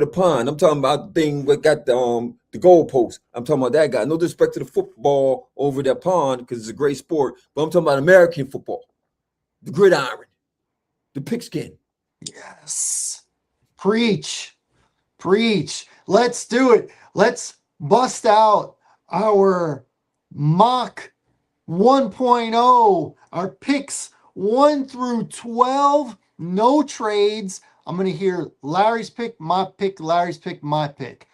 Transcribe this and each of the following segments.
the pond. I'm talking about the thing that got the goalpost. I'm talking about that guy. No disrespect to the football over that pond because it's a great sport, but I'm talking about American football, the gridiron, the pigskin. Yes. Preach. Preach. Let's do it. Let's bust out our mock 1.0, our picks 1 through 12, no trades. I'm going to hear Larry's pick, my pick, Larry's pick, my pick.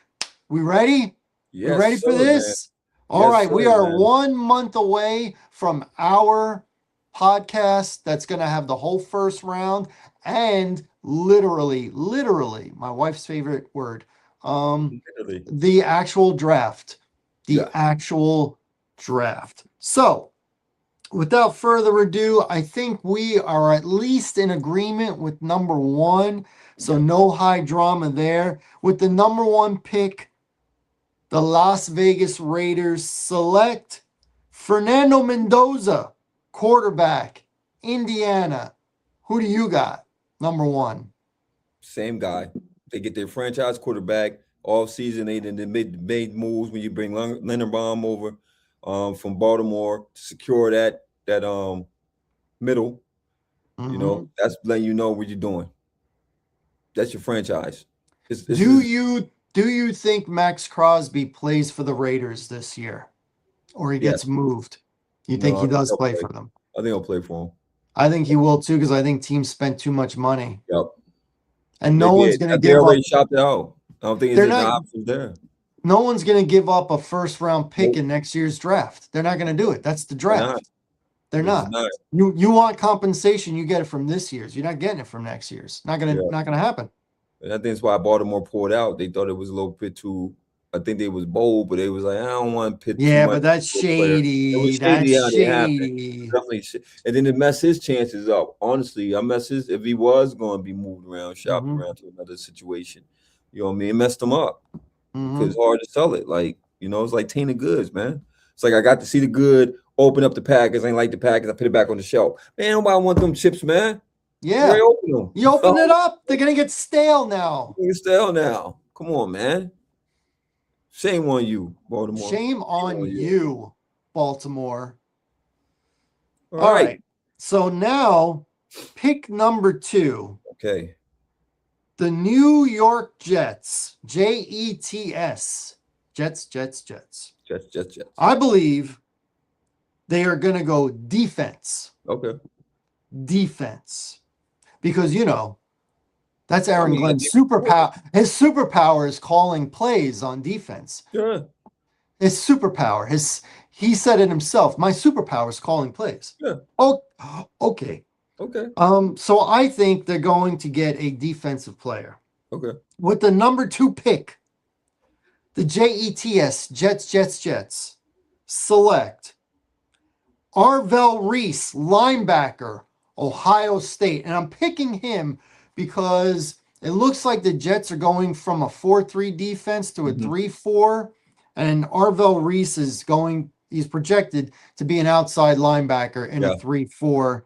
We ready? Yes, we ready for sir, this? man. All Yes, right. We sir, are man. 1 month away from our podcast that's going to have the whole first round and literally, my wife's favorite word, Literally. the actual draft. The Yeah. actual draft. So, without further ado, I think we are at least in agreement with number 1. So, no high drama there. With the number 1 pick, the Las Vegas Raiders select Fernando Mendoza, quarterback, Indiana. Who do you got? Number 1. Same guy. They get their franchise quarterback all season. They made moves when you bring Linderbaum over from Baltimore to secure that middle. You know, that's letting you know what you're doing. That's your franchise. Do you think Max Crosby plays for the Raiders this year, or he gets moved? You think he does play for them? I think he'll play for him. I think he will too, because I think teams spent too much money. Yep. And no one's going to give They up. already shopped it out. I don't think there's an option there. No one's going to give up a first-round pick in next year's draft. They're not going to do it. That's the draft. They're not. You want compensation, you get it from this year's. You're not getting it from next year's. Not gonna happen. And I think that's why Baltimore pulled out. They thought it was a little bit too. I think they was bold, but they was like, I don't want to pit too much. Yeah, but that's shady. It was shady how they happened. Definitely. And then it messed his chances up. Honestly, if he was going to be moved around, shopped around to another situation, you know what I mean? It messed him up because it's hard to sell it. Like, you know, it's like tainted goods, man. It's like I got to see the good, open up the package. I ain't like the package. I put it back on the shelf. Man, nobody want them chips, man. Yeah. You open it up. They're going to get stale now. Come on, man. Shame on you, Baltimore. Shame on you, Baltimore. All right. So now, pick number 2. Okay. The New York Jets. Jets. Jets. I believe they are going to go defense. Okay. Defense. Because, you know, that's Aaron Glenn's superpower. His superpower is calling plays on defense. Yeah. His superpower. He said it himself. My superpower is calling plays. Yeah. Oh, okay. Okay. So I think they're going to get a defensive player. Okay. With the number 2 pick, the Jets select Arvell Reese, linebacker, Ohio State. And I'm picking him because it looks like the Jets are going from a 4-3 defense to a 3-4. And Arvell Reese he's projected to be an outside linebacker in a 3-4.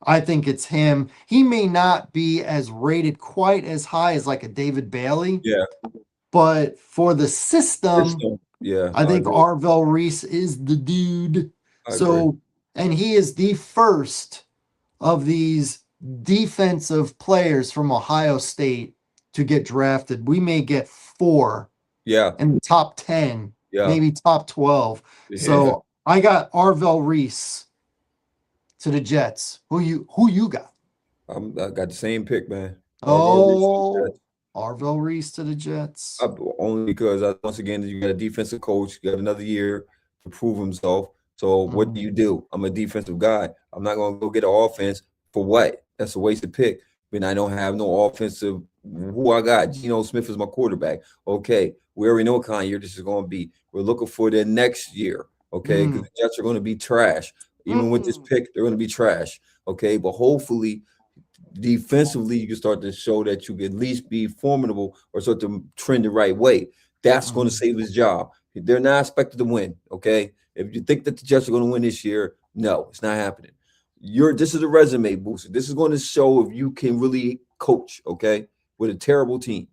I think it's him. He may not be as rated quite as high as like a David Bailey. Yeah. But for the system, I think Arvell Reese is the dude. And he is the first of these defensive players from Ohio State to get drafted. We may get 4 in the top 10, maybe top 12. So I got Arvell Reese to the Jets. Who you got? I got the same pick, man. Arvell Reese to the Jets. Only because once again, you got a defensive coach, you got another year to prove himself. So what do? I'm a defensive guy. I'm not going to go get an offense for what? That's a wasted pick. I mean, I don't have no offensive. Who I got? Geno Smith is my quarterback. Okay, we already know what kind of year this is going to be. We're looking for the next year. Okay, because the Jets are going to be trash. Even with this pick, they're going to be trash. Okay, but hopefully, defensively, you can start to show that you can at least be formidable or start to trend the right way. That's going to save his job. They're not expected to win. Okay, if you think that the Jets are going to win this year, no, it's not happening. This is a resume booster. This is going to show if you can really coach. Okay, with a terrible team.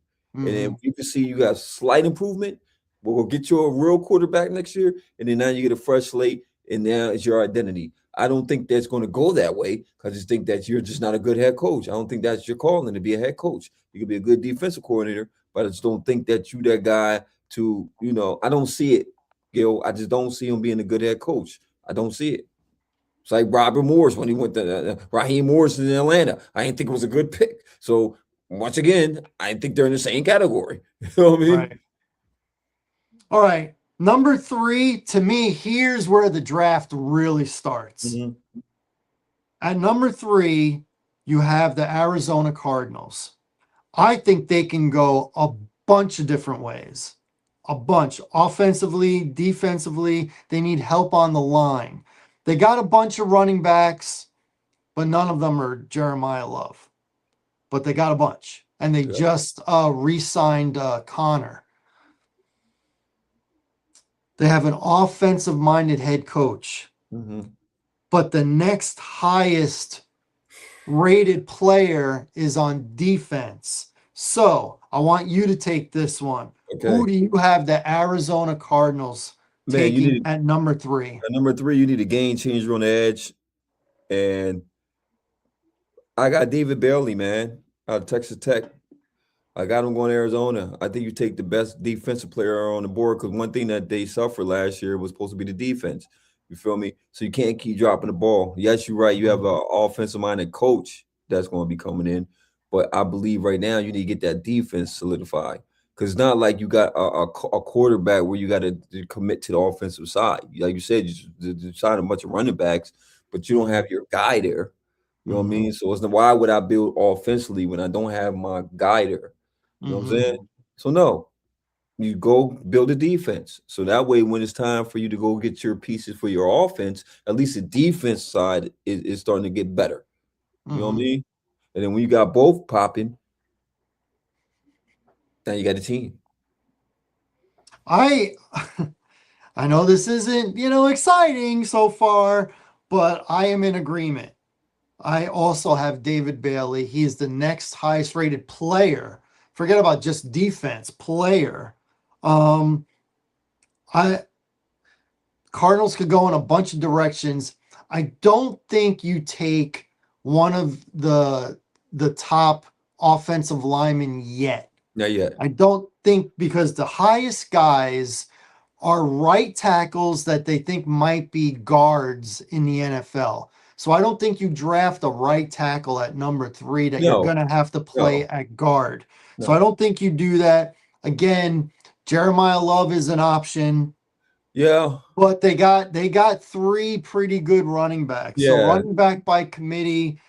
And then Mm-hmm. you can see you got slight improvement. We'll get you a real quarterback next year, and then now you get a fresh slate, and now it's your identity. I don't think that's going to go that way. I just think that you're just not a good head coach. I don't think that's your calling to be a head coach. You could be a good defensive coordinator, but I just don't think that you that guy to, I don't see it, Gil. I just don't see him being a good head coach. I don't see it. It's like Robert Morris when he went to Raheem Morris in Atlanta. I didn't think it was a good pick. So once again, I think they're in the same category. You know what I mean? Right. All right. Number 3, to me, here's where the draft really starts. Mm-hmm. At number 3, you have the Arizona Cardinals. I think they can go a bunch of different ways. A bunch. Offensively, defensively, they need help on the line. They got a bunch of running backs, but none of them are Jeremiah Love. But they got a bunch. And they just re-signed Connor. They have an offensive-minded head coach. Mm-hmm. But the next highest rated player is on defense. So I want you to take this one. Okay. Who do you have the Arizona Cardinals taking at number 3? At number 3, you need a game changer on the edge. And I got David Bailey, man, out of Texas Tech. I got him going to Arizona. I think you take the best defensive player on the board because one thing that they suffered last year was supposed to be the defense. You feel me? So you can't keep dropping the ball. Yes, you're right. You have an offensive-minded coach that's going to be coming in. But I believe right now you need to get that defense solidified because it's not like you got a quarterback where you got to commit to the offensive side. Like you said, you sign a bunch of running backs, but you don't have your guy there. You know what I mean? So why would I build offensively when I don't have my guy there? You know what I'm saying? So no, you go build a defense. So that way, when it's time for you to go get your pieces for your offense, at least the defense side is starting to get better. You know what I mean? And then when you got both popping, now you got a team. I know this isn't, exciting so far, but I am in agreement. I also have David Bailey. He is the next highest rated player. Forget about just defense, player. Cardinals could go in a bunch of directions. I don't think you take one of the top offensive linemen yet. Not yet. I don't think, because the highest guys are right tackles that they think might be guards in the NFL. So I don't think you draft a right tackle at number 3 that you're going to have to play at guard. So I don't think you do that. Again, Jeremiah Love is an option. Yeah. But they got 3 pretty good running backs. Yeah. So running back by committee,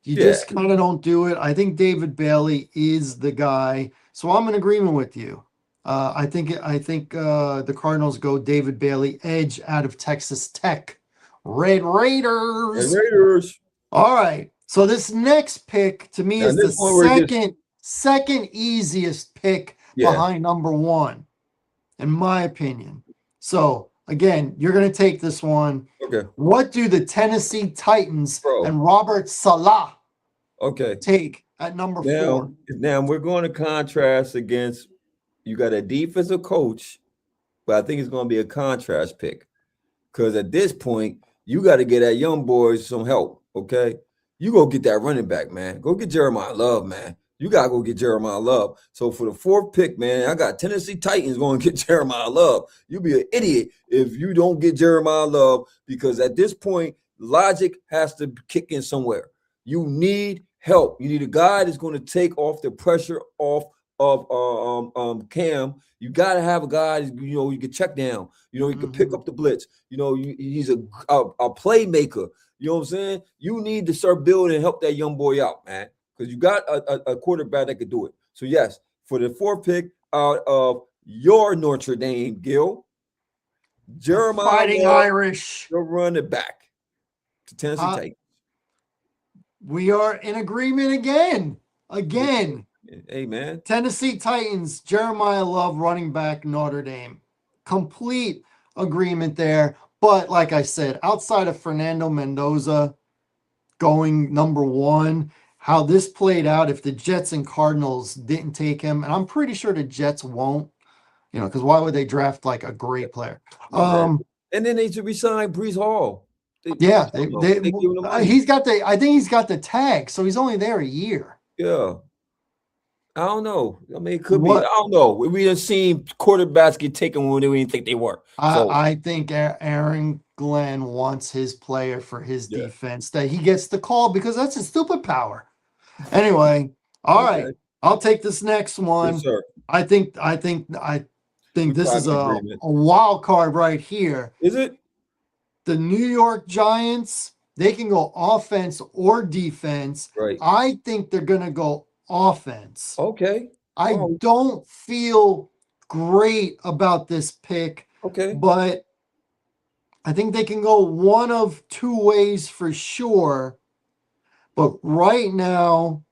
you just kind of don't do it. I think David Bailey is the guy. So I'm in agreement with you. I think the Cardinals go David Bailey, edge out of Texas Tech. Red Raiders. Red Raiders. All right. So this next pick to me is the second easiest pick behind number 1, in my opinion. So again, you're going to take this one. Okay. What do the Tennessee Titans and Robert Saleh take at number 4? Now we're going to contrast against, you got a defensive coach, but I think it's going to be a contrast pick. Because at this point, you got to get that young boy some help, okay? You go get that running back, man. Go get Jeremiah Love, man. You got to go get Jeremiah Love. So for the 4th pick, man, I got Tennessee Titans going to get Jeremiah Love. You'll be an idiot if you don't get Jeremiah Love, because at this point, logic has to kick in somewhere. You need help. You need a guy that's going to take off the pressure off of Cam. You got to have a guy, you can check down. You can pick up the blitz. He's a playmaker. You know what I'm saying? You need to start building and help that young boy out, man, because you got a quarterback that could do it. So, yes, for the 4th pick out of your Notre Dame, Gil, Jeremiah Fighting Love, Irish. you're running back to Tennessee Titans. We are in agreement again. Hey, man. Tennessee Titans, Jeremiah Love, running back, Notre Dame. Complete agreement there. But like I said, outside of Fernando Mendoza going number 1, how this played out if the Jets and Cardinals didn't take him, and I'm pretty sure the Jets won't, because why would they draft like a great player? Okay. Um, And then they should resign Brees Hall. I yeah, don't know. They give him the money. I think he's got the tag, so he's only there a year. Yeah. I don't know. I mean, it could be. I What don't know. We have seen quarterbacks get taken when they didn't think they were. So I think Aaron Glenn wants his player for his yeah. defense that he gets the call because that's his stupid power. Anyway, all right, Okay. I'll take this next Yes, one. sir. I think We this probably is in a agreement. wild card right here. Is it? The New York Giants, they can go offense or defense. Right. I think they're going to go offense. Okay. I Oh, don't feel great about this pick, okay. but I think they can go one of two ways for sure. But right now,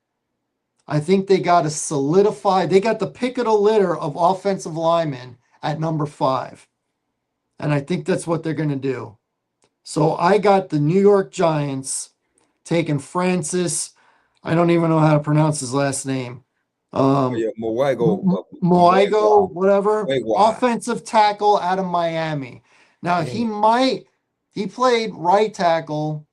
I think they got to solidify. They got the pick of the litter of offensive linemen at number 5. And I think that's what they're going to do. So I got the New York Giants taking Francis. I don't even know how to pronounce his last name. Oh, yeah. Mwago. Moigo, whatever, Mwagwa. offensive tackle out of Miami. Now Dang. he played right tackle,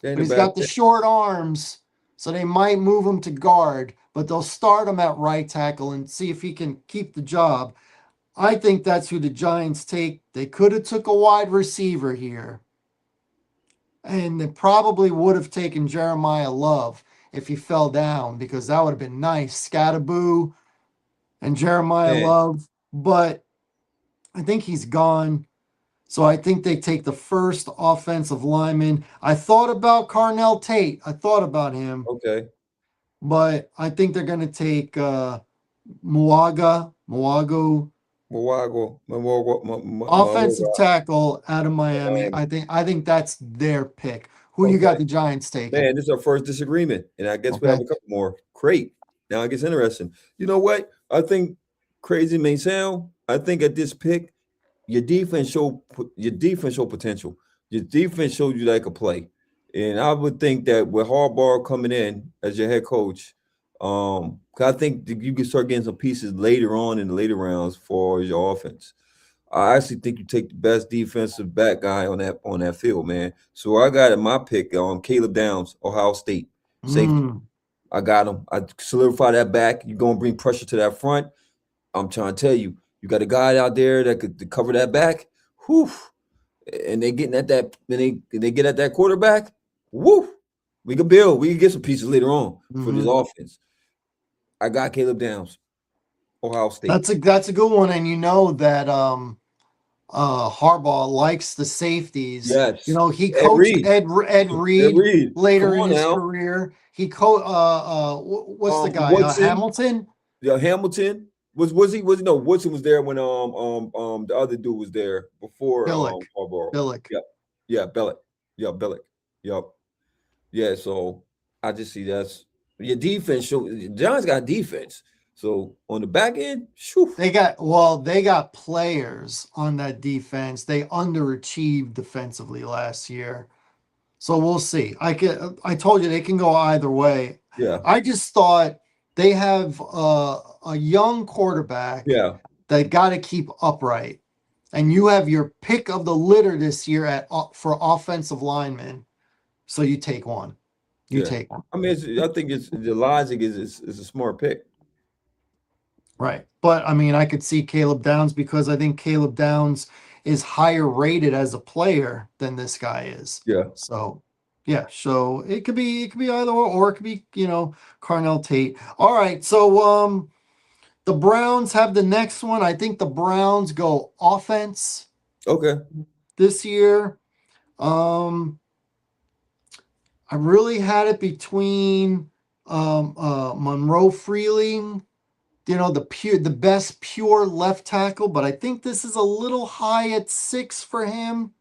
They in but the he's back got the there. short arms, so they might move him to guard, but they'll start him at right tackle and see if he can keep the job. I think that's who the Giants take. They could have took a wide receiver here, and they probably would have taken Jeremiah Love if he fell down because that would have been nice. Scatterboo and Jeremiah Man. Love, but I think he's gone. So I think they take the first offensive lineman. I thought about Carnell Tate. I thought about him, Okay. but I think they're going to take Muago, offensive Mwago. tackle out of Miami. Um, I think that's their pick. Who you got okay. the Giants taking? Man, this is our first disagreement, and I guess we have Okay. a couple more. Great. Now it gets interesting. You know what? I think crazy may sound. I think at this pick, your defense show potential. Your defense showed you that could play, and I would think that with Harbaugh coming in as your head coach, 'cause I think that you can start getting some pieces later on in the later rounds for your offense. I actually think you take the best defensive back guy on that field, man. So I got in my pick on Caleb Downs, Ohio State safety. Mm, I got him. I solidify that back. You're gonna bring pressure to that front. I'm trying to tell you, you got a guy out there that could to cover that back. Whew. And they getting at that. They get at that quarterback. Woo. We can build. We can get some pieces later on for this mhm. offense. I got Caleb Downs, Ohio State. That's a good one, and you know that Harbaugh likes the safeties. Yes. He Ed coached Reed. Ed Ed Reed Reed. Come later in on his now. career. What's the guy? Woodson, Hamilton, yeah, Hamilton was he no Woodson was there when the other dude was there before Billick, Harbaugh. Billick. Yep, yeah, Bellick, yeah, Bellick, yep, yeah. So I just see that's your defense. John's got defense. So on the back end, shoo, They got players on that defense. They underachieved defensively last year. So we'll see. I told you they can go either way. yeah, I just thought they have a young quarterback yeah, that got to keep upright. And you have your pick of the litter this year for offensive linemen. So you take one. You yeah. take one. I mean, I think it's the logic is a smart pick. Right. But I mean, I could see Caleb Downs because I think Caleb Downs is higher rated as a player than this guy is. Yeah. So yeah, so it could be either or it could be, Carnell Tate. All right. So the Browns have the next one. I think the Browns go offense Okay. this year. Um I really had it between Monroe Freeling, the best pure left tackle, but I think this is a little high at 6 for him.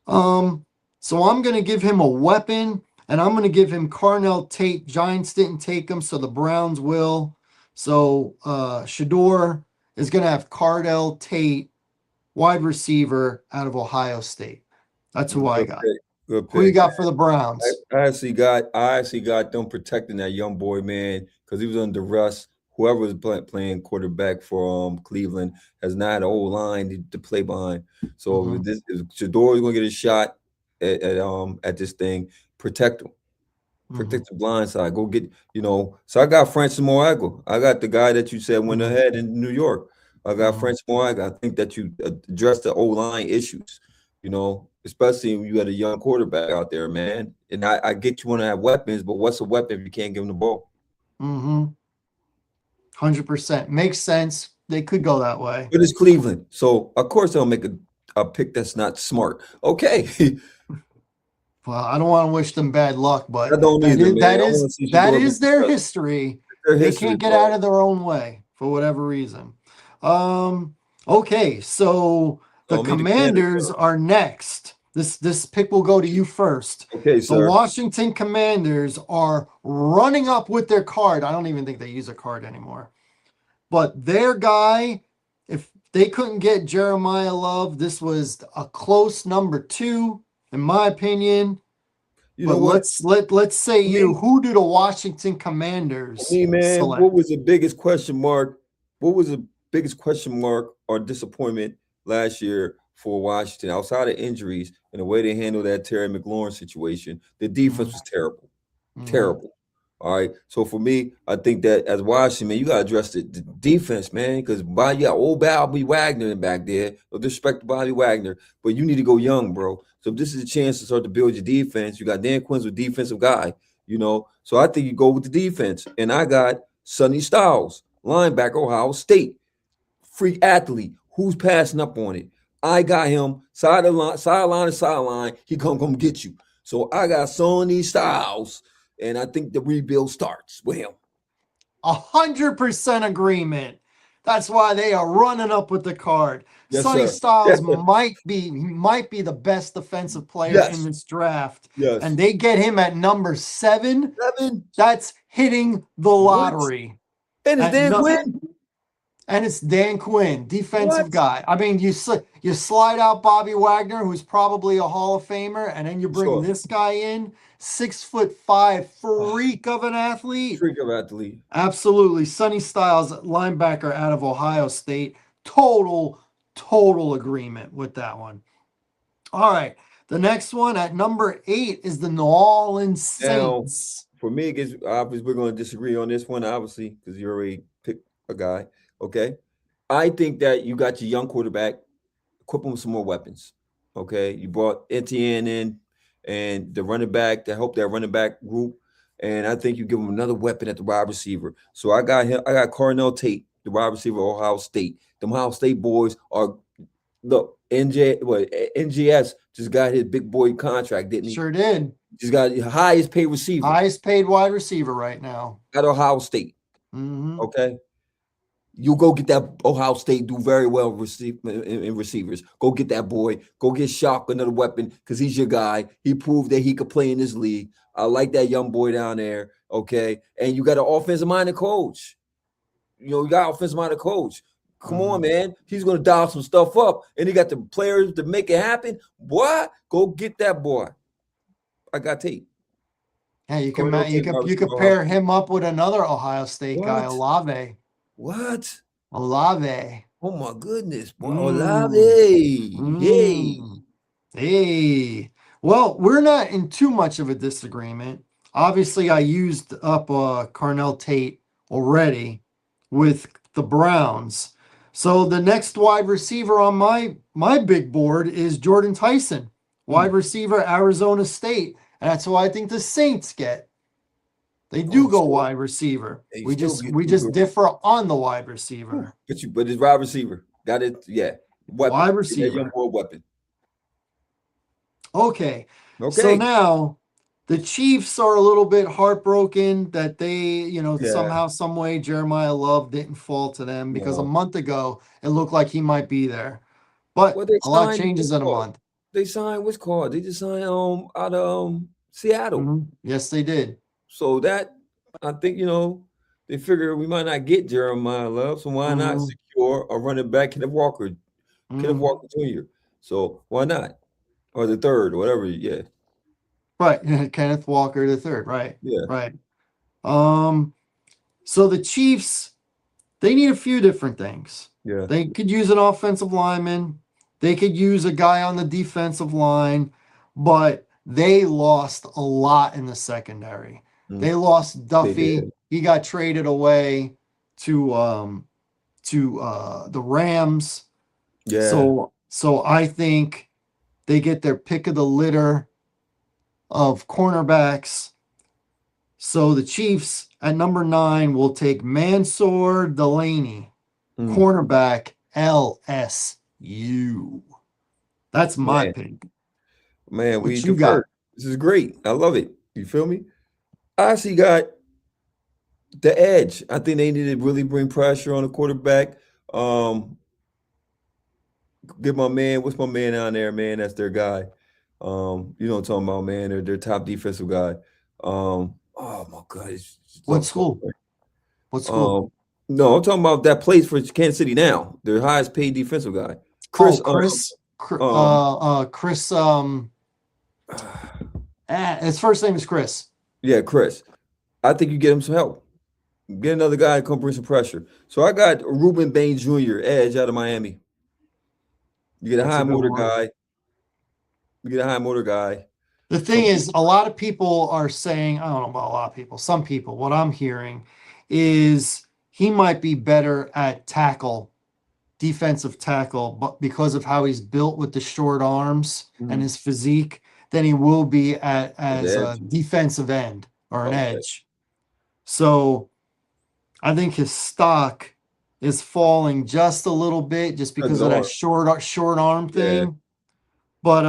So I'm going to give him a weapon, and I'm going to give him Carnell Tate. Giants didn't take him, so the Browns will. So Shador is going to have Cardell Tate, wide receiver out of Ohio State. That's who I Good got. pick. Good Who you pick. got for the Browns? I actually got them protecting that young boy, man, because he was under rust. Whoever was playing quarterback for Cleveland has not an old line to play behind. So Hmm. if Shador is going to get a shot at this thing, protect him. Hmm. Protect the blind side. Go get, So I got Francis Moraga. I got the guy that you said went Hmm. ahead in New York. I got Hmm. Francis Moraga. I think that you address the O-line issues, especially when you got a young quarterback out there, man. And I get you want to have weapons, but what's a weapon if you can't give him the ball? Hmm. 100% makes sense. They could go that way. But it's Cleveland. So, of course, they'll make a pick that's not smart. Okay. Well, I don't want to wish them bad luck, I but don't that either, is man. that I is want to see that Shador be is their successful. history. It's their They history, can't get out bro. of their own way for whatever reason. Um, okay, so the Oh, me, the Commanders, Commanders though. are next. This pick will go to you first. Okay, The sir. Washington Commanders are running up with their card. I don't even think they use a card anymore. But their guy, if they couldn't get Jeremiah Love, this was a close number two, in my opinion. You know But what? let's say For you, me, who do the Washington For Commanders me, man, what select? was the biggest question mark? What was the biggest question mark or disappointment last year for Washington outside of injuries and the way they handled that Terry McLaurin situation? The defense was terrible, Mm-hmm. terrible. All right. So for me, I think that as Washington, man, you got to address the defense, man, because you got old Bobby Wagner back there. No disrespect to Bobby Wagner, but you need to go young, bro. So if this is a chance to start to build your defense, you got Dan Quinn's a defensive guy. So I think you go with the defense. And I got Sonny Styles, linebacker, Ohio State, freak athlete. Who's passing up on it? I got him sideline to sideline. He come get you. So I got Sonny Styles, and I think the rebuild starts with him. 100% agreement. That's why they are running up with the card. Yes, Sonny sir. Styles might be the best defensive player in Yes, this draft, yes. and they get him at number 7. 7. That's hitting the What? lottery. And it's At Dan no, Quinn. and it's Dan Quinn, defensive What? guy. I mean, you slide out Bobby Wagner, who's probably a Hall of Famer, and then you bring Sure. this guy in, 6'5", freak of an athlete. Freak of athlete. Absolutely. Sonny Styles, linebacker out of Ohio State. Total agreement with that one. All right. The next one at number 8 is the New Orleans Now, Saints. for me, it gets obviously we're going to disagree on this one, obviously, because you already picked a guy. Okay. I think that you got your young quarterback, equip him with some more weapons. Okay. You brought Etienne in and the running back to help that running back group. And I think you give him another weapon at the wide receiver. So I got him, I got Cornell Tate, the wide receiver of Ohio State. The Ohio State boys are look, NGS just got his big boy contract, didn't he? Sure did. Just got the highest paid receiver Highest paid wide receiver right now. at Ohio State. Hmm. Okay. You go get that Ohio State, do very well in receivers. Go get that boy. Go get Shock, another weapon, because he's your guy. He proved that he could play in this league. I like that young boy down there. Okay. And you got an offensive minded coach. You got offensive minded coach. Come on, Hmm. man. He's gonna dial some stuff up. And he got the players to make it happen. Boy, go get that boy. I got Tate. Hey, Cornell Tate, wide you receiver, could Ohio pair State. him up with another Ohio State guy, What? Olave. What? Olave. Oh my goodness, boy. Mm. Olave. Hey. Mm. Hey. Well, we're not in too much of a disagreement. Obviously, I used up Carnell Tate already with the Browns. So the next wide receiver on my big board is Jordan Tyson, wide Hmm. receiver, Arizona State. And that's who I think the Saints get. They Oh, do go still, wide receiver. hey, We still just get we two just good. differ on the wide Whew. receiver. But it's wide receiver. Got it. Yeah. Weapon. Wide Get that young receiver. boy weapon. Okay. So Okay. now the Chiefs are a little bit heartbroken that Yeah. somehow, some way Jeremiah Love didn't fall to them because a No. month ago it looked like he might be there. But Well, they a lot signed changes what's in a called. month. They signed what's called. They just signed out of Seattle. Mhm. Yes, they did. So that I think they figure we might not get Jeremiah Love, so why not Hmm. secure a running back, Kenneth Hmm. Walker Jr. So why not? Or the third, or whatever. Yeah. Right. Kenneth Walker the third. Right. Yeah, Right. Um, so the Chiefs, they need a few different things. yeah. They could use an offensive lineman. They could use a guy on the defensive line, but they lost a lot in the secondary. Mm, They lost they Duffy. did. He got traded away to the Rams. Yeah. So I think they get their pick of the litter of cornerbacks. So the Chiefs at number 9 will take Mansour Delaney, Mm, cornerback LSU. That's my man, pick. man, we What you conferred. got? This is great. I love it. You feel me? I actually got the edge. I think they need to really bring pressure on the quarterback. Um, get my man, what's my man down there, man? That's their guy. You know what I'm talking about, man. They're their top defensive guy. Oh my God, it's What love so school? much. What school? Um, no, I'm talking about that plays for Kansas City now. Their highest paid defensive guy, Oh, Chris. Um, Chris. His first name is Chris. yeah, Chris. I think you get him some help. Get another guy to come bring some pressure. So I got Ruben Bain Jr. edge out of Miami. You get a That's a high good motor one. guy. You get a high motor guy. The thing Come, is, a lot of people are saying, I don't know about a lot of people, some people, what I'm hearing is he might be better at tackle, defensive tackle, but because of how he's built with the short arms and mhm, his physique, than he will be at at the as a edge. defensive end or an Okay. edge. So I think his stock is falling just a little bit just That's because of that arm. short arm Yeah, thing. But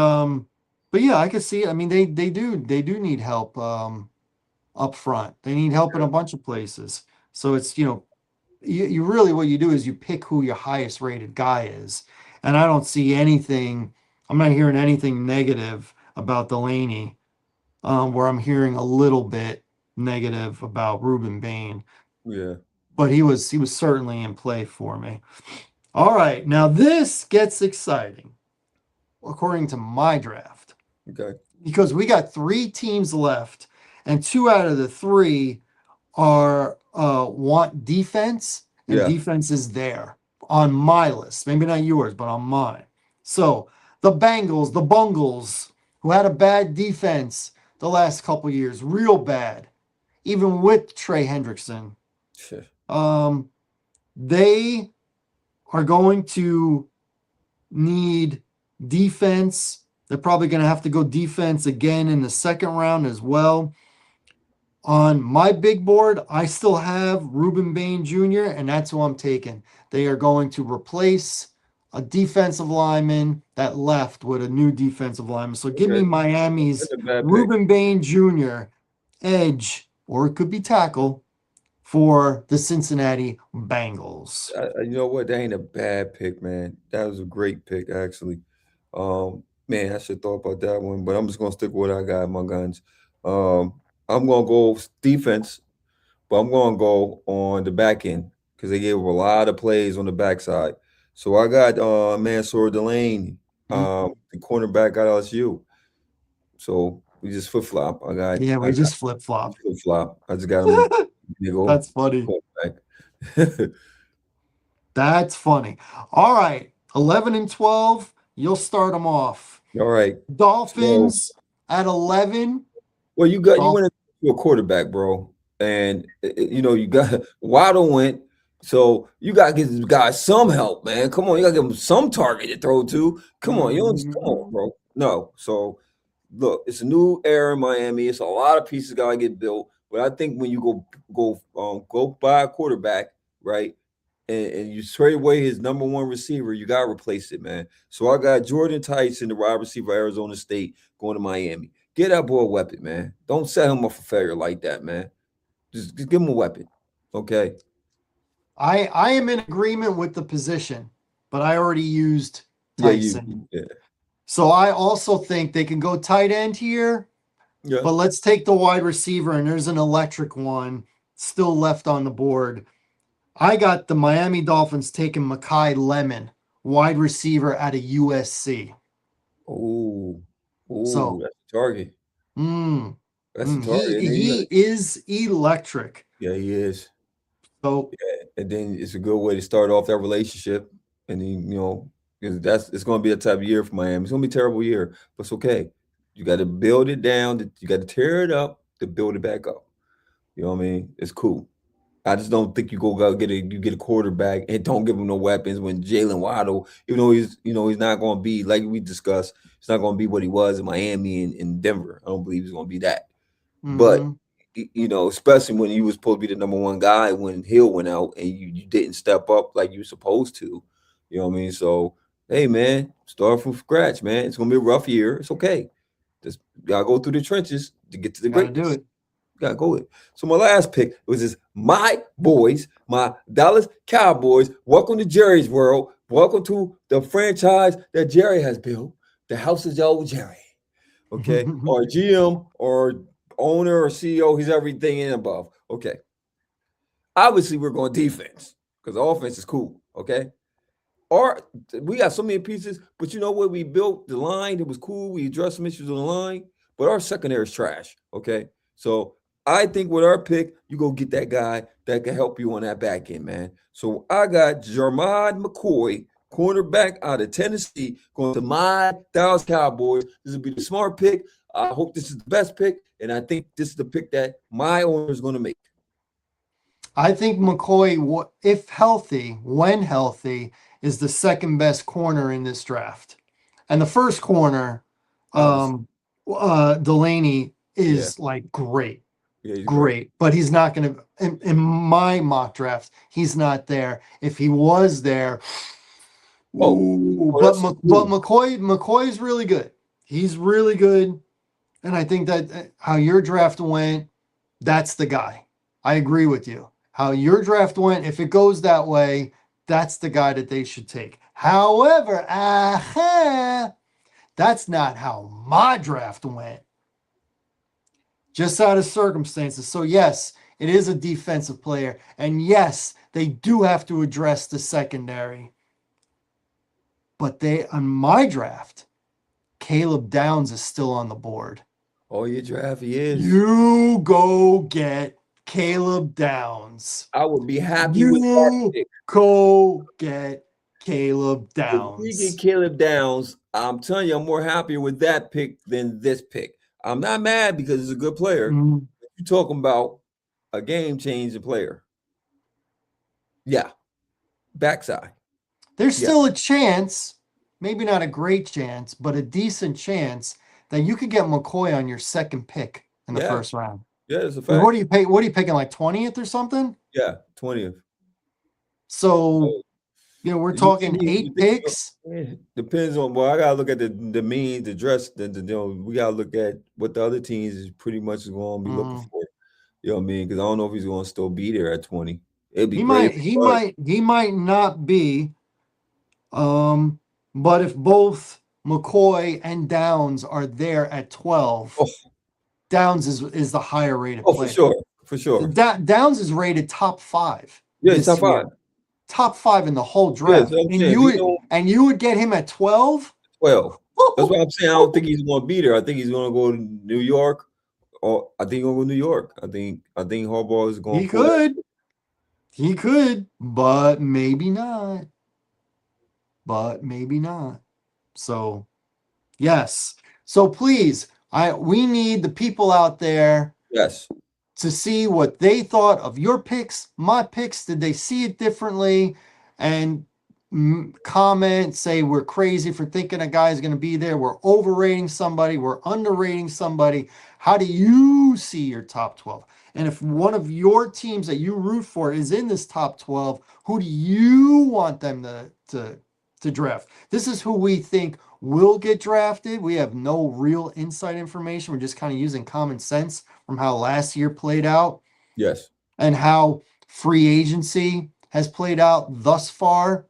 but yeah, I can see it. I mean, they do need help up front. They need help in a bunch of places. So it's you really what you do is you pick who your highest rated guy is. And I don't see anything. I'm not hearing anything negative about Delaney. Where I'm hearing a little bit negative about Ruben Bain, yeah. but he was certainly in play for me. All right, now this gets exciting according to my draft Okay. because we got 3 teams left, and 2 out of the 3 are want defense, and Yeah. defense is there on my list. Maybe not yours, but on mine. So the Bengals, the Bungles, who had a bad defense the last couple years, real bad, even with Trey Hendrickson. Shit. Um, they are going to need defense. They're probably going to have to go defense again in the second round as well. On my big board, I still have Ruben Bain Jr., and that's who I'm taking. They are going to replace a defensive lineman that left with a new defensive lineman. So give me Okay. Miami's That's a bad pick. Ruben Bain Jr., edge, or it could be tackle for the Cincinnati Bengals. You know what? That ain't a bad pick, man. That was a great pick, actually. Man, I should thought about that one, but I'm just gonna stick with what I got in my guns. Um, I'm gonna go defense, but I'm gonna go on the back end because they gave up a lot of plays on the backside. So I got Mansour Delaney, Mhm. the cornerback at LSU. So we just flip flop. Yeah, I we got just flip flop. flip flop. I just got him nigga That's funny. quarterback. That's funny. All right, 11 and 12. You'll start them off. All right. So Dolphins at 11. well, you Dolph- went into a quarterback, bro, and you know you got Waddle went. So you got to give this guy some help, man. Come on, you got to give him some target to throw to. Come on, you don't just come on, Mhm. bro. No. So look, it's a new era in Miami. It's a lot of pieces got to get built. But I think when you go buy a quarterback, right, and you trade away his number one receiver, you got to replace it, man. So I got Jordan Tyson, the wide receiver, Arizona State, going to Miami. Get that boy a weapon, man. Don't set him up for failure like that, man. Just give him a weapon, okay? I am in agreement with the position, but I already used Yeah, Tyson. yeah, So I also think they can go tight end here, yeah. but let's take the wide receiver, and there's an electric one still left on the board. I got the Miami Dolphins taking Makai Lemon, wide receiver out of USC. Oh, oh, So that's a target. Mm. That's a He target. And then he is electric. yeah, he is. So And then it's a good way to start off that relationship. And then, 'cause it's going to be a type of year for Miami. It's going to be a terrible year, but it's okay. You got to build it down. You got to tear it up to build it back up. You know what I mean? It's cool. I just don't think you get a quarterback and don't give him no weapons when Jalen Waddle, even though he's not going to be like we discussed, he's not going to be what he was in Miami and in Denver. I don't believe he's going to be that. But mhm. especially when you was supposed to be the number one guy when Hill went out and you didn't step up like you were supposed to. You know what I mean? So hey man, start from scratch, man. It's gonna be a rough year. It's okay. Just gotta go through the trenches to get to the Gotta do greatness. it. Gotta go with. So my last pick was this my boys, my Dallas Cowboys. Welcome to Jerry's world. Welcome to the franchise that Jerry has built. The house is old Jerry. Okay. Or GM or owner or CEO. He's everything and above. Okay. Obviously, we're going defense because the offense is cool. Okay. Or we got so many pieces, but you know what? We built the line. It was cool. We addressed some issues on the line, but our secondary is trash. Okay. So I think with our pick, you go get that guy that can help you on that back end, man. So I got Jermod McCoy, cornerback out of Tennessee, going to my Dallas Cowboys. This will be the smart pick. I hope this is the best pick, and I think this is the pick that my owner is going to make. I think McCoy, if healthy, when healthy, is the second best corner in this draft. And the first corner, Obviously, Delaney, yeah, is like great, yeah, he's great. great. But he's not going to, in my mock draft, he's not there. If he was there, Oh, ooh, oh, but that's But cool. McCoy is really good. He's really good. And I think that how your draft went, that's the guy. I agree with you. How your draft went, if it goes that way, that's the guy that they should take. However, that's not how my draft went. Just out of circumstances. So, yes, it is a defensive player. And yes, they do have to address the secondary. But on my draft, Caleb Downs is still on the board. Oh, your draft, he is. You go get Caleb Downs. I would be happy with our You pick. go get Caleb If we get Downs. Caleb Downs, I'm telling you, I'm more happier with that pick than this pick. I'm not mad because he's a good player. Mm. You're talking about a game-changing player. Yeah, backside. There's Yeah, still a chance, maybe not a great chance, but a decent chance that you could get McCoy on your second pick in the yeah, first round. yeah. It's a I mean, what fact. do you pay? What are you picking? Like 20th or something? Yeah, 20th. So, So we're you talking think you eight think picks. depends on. Well, I gotta look at the means, the dress. We gotta look at what the other teams is pretty much going to be looking Mm. for. You know what I mean? Because I don't know if he's going to still be there at 20. It'd be He great might, if he he was. might, he might not be. But if both McCoy and Downs are there at 12, Oh, Downs is the higher rated oh, for player. sure, for sure. Downs is rated top 5 Yeah, it's this top year. five. Top 5 in the whole Yeah, so draft. I'm And saying if you know and you would get him at 12? 12. That's why I'm saying I don't think he's going to be there. I think he's going to go to New York, or I think he's going to go to New York. I think Harbaugh is going He to pull that. could. He could, but maybe not. But maybe not. So, yes. So please, we need the people out there Yes, to see what they thought of your picks, my picks. Did they see it differently? And comment, say we're crazy for thinking a guy is going to be there. We're overrating somebody. We're underrating somebody. How do you see your top 12? And if one of your teams that you root for is in this top 12, who do you want them to draft? This is who we think will get drafted. We have no real inside information. We're just kind of using common sense from how last year played out yes. and how free agency has played out thus far.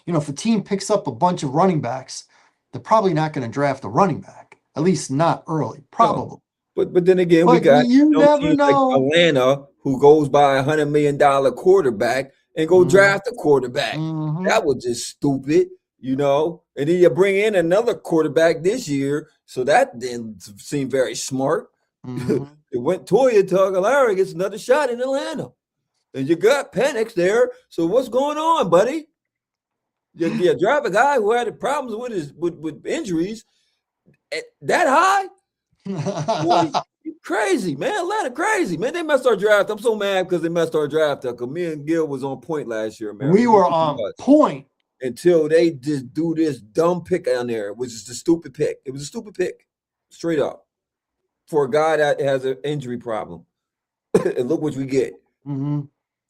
If a team picks up a bunch of running backs, they're probably not going to draft a running back, at least not early, No, probably. but then again, we But got you never teams like know. Atlanta who goes by $100 million quarterback and go Mm-hmm. draft a quarterback. Mm-hmm. That was just stupid. And then you bring in another quarterback this year, so that didn't seem very smart. Mm-hmm. It went Toya to Larry gets another shot in Atlanta, and you got Penix there. So what's going on, buddy? You drive a guy who had problems with with injuries that high. Boy, you crazy, man. Atlanta crazy, man. They messed our draft. I'm so mad because they messed our draft up. Because me and Gil was on point last year, man. We were on point until they just do this dumb pick on there, which is the stupid pick. It was a stupid pick, straight up, for a guy that has an injury problem. And look what we get. Mm-hmm.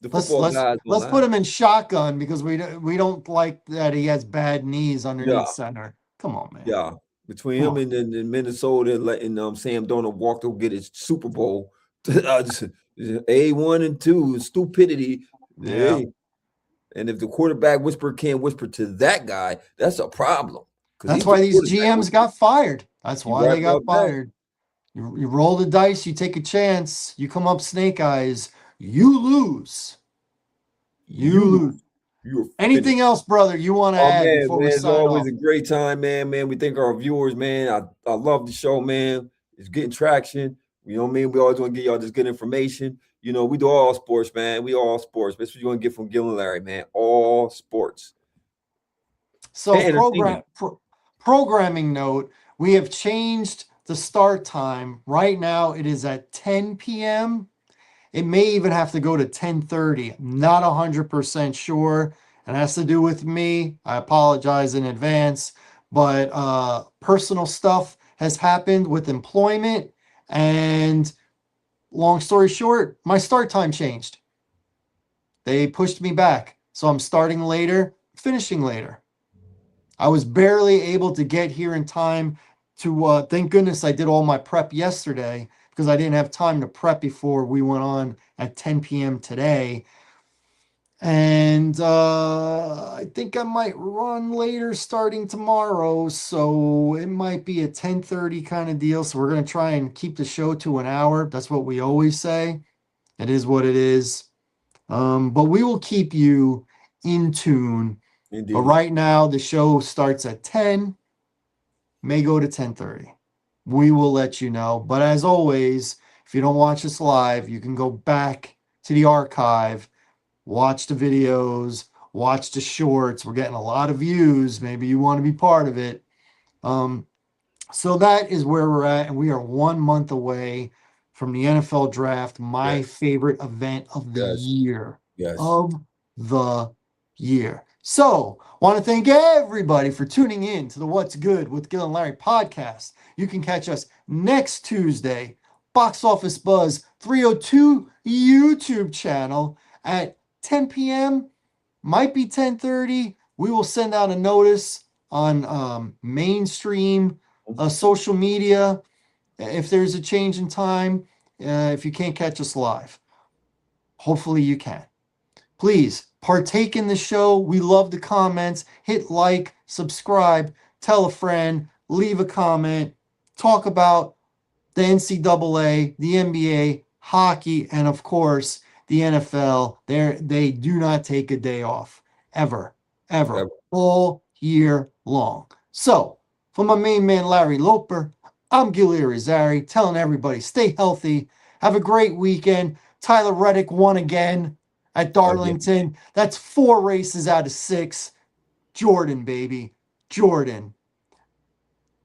The football guys. Let's put him in shotgun because we don't like that he has bad knees underneath center. Come on, man. Yeah, between him and Minnesota letting Sam Darnold walk to get his Super Bowl, A1 and 2 stupidity. Yeah. Hey. And if the quarterback whisperer can't whisper to that guy, that's a problem. That's why these GMs got fired. That's why they got fired. You roll the dice, you take a chance, you come up snake eyes, you lose. You lose. Anything else, brother, you want to add before we sign it's always off? a great time, man. We thank our viewers, man. I love the show, man. It's getting traction. You know what I mean? We always want to get y'all this good information. We do all sports, man. We all sports. That's what you're going to get from Gil Larry, man. All sports. So programming note, we have changed the start time. Right now, it is at 10 p.m. It may even have to go to 10:30. I'm not 100% sure. It has to do with me. I apologize in advance. But personal stuff has happened with employment. And long story short, my start time changed. They pushed me back. So I'm starting later, finishing later. I was barely able to get here in time to, thank goodness I did all my prep yesterday because I didn't have time to prep before we went on at 10 p.m. today. And I think I might run later starting tomorrow. So it might be a 10:30 kind of deal. So we're going to try and keep the show to an hour. That's what we always say. It is what it is. But we will keep you in tune. Indeed. But right now, the show starts at 10, may go to 10:30. We will let you know. But as always, if you don't watch us live, you can go back to the archive, watch the videos, watch the shorts. We're getting a lot of views. Maybe you want to be part of it. So that is where we're at. And we are 1 month away from the NFL draft, my favorite event of the year. Of the year. So, want to thank everybody for tuning in to the What's Good with Gil and Larry podcast. You can catch us next Tuesday, Box Office Buzz 302 YouTube channel at 10 p.m. Might be 10:30. We will send out a notice on mainstream social media if there's a change in time, if you can't catch us live. Hopefully you can. Please partake in the show. We love the comments. Hit like, subscribe, tell a friend, leave a comment, talk about the NCAA, the NBA, hockey, and of course, the NFL. They do not take a day off, ever, all year long. So, for my main man, Larry Loper, I'm Gil Larry, telling everybody, stay healthy, have a great weekend. Tyler Reddick won again at Darlington. That's 4 races out of 6. Jordan, baby. Jordan.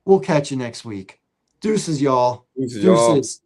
We'll catch you next week. Deuces, y'all. Deuces.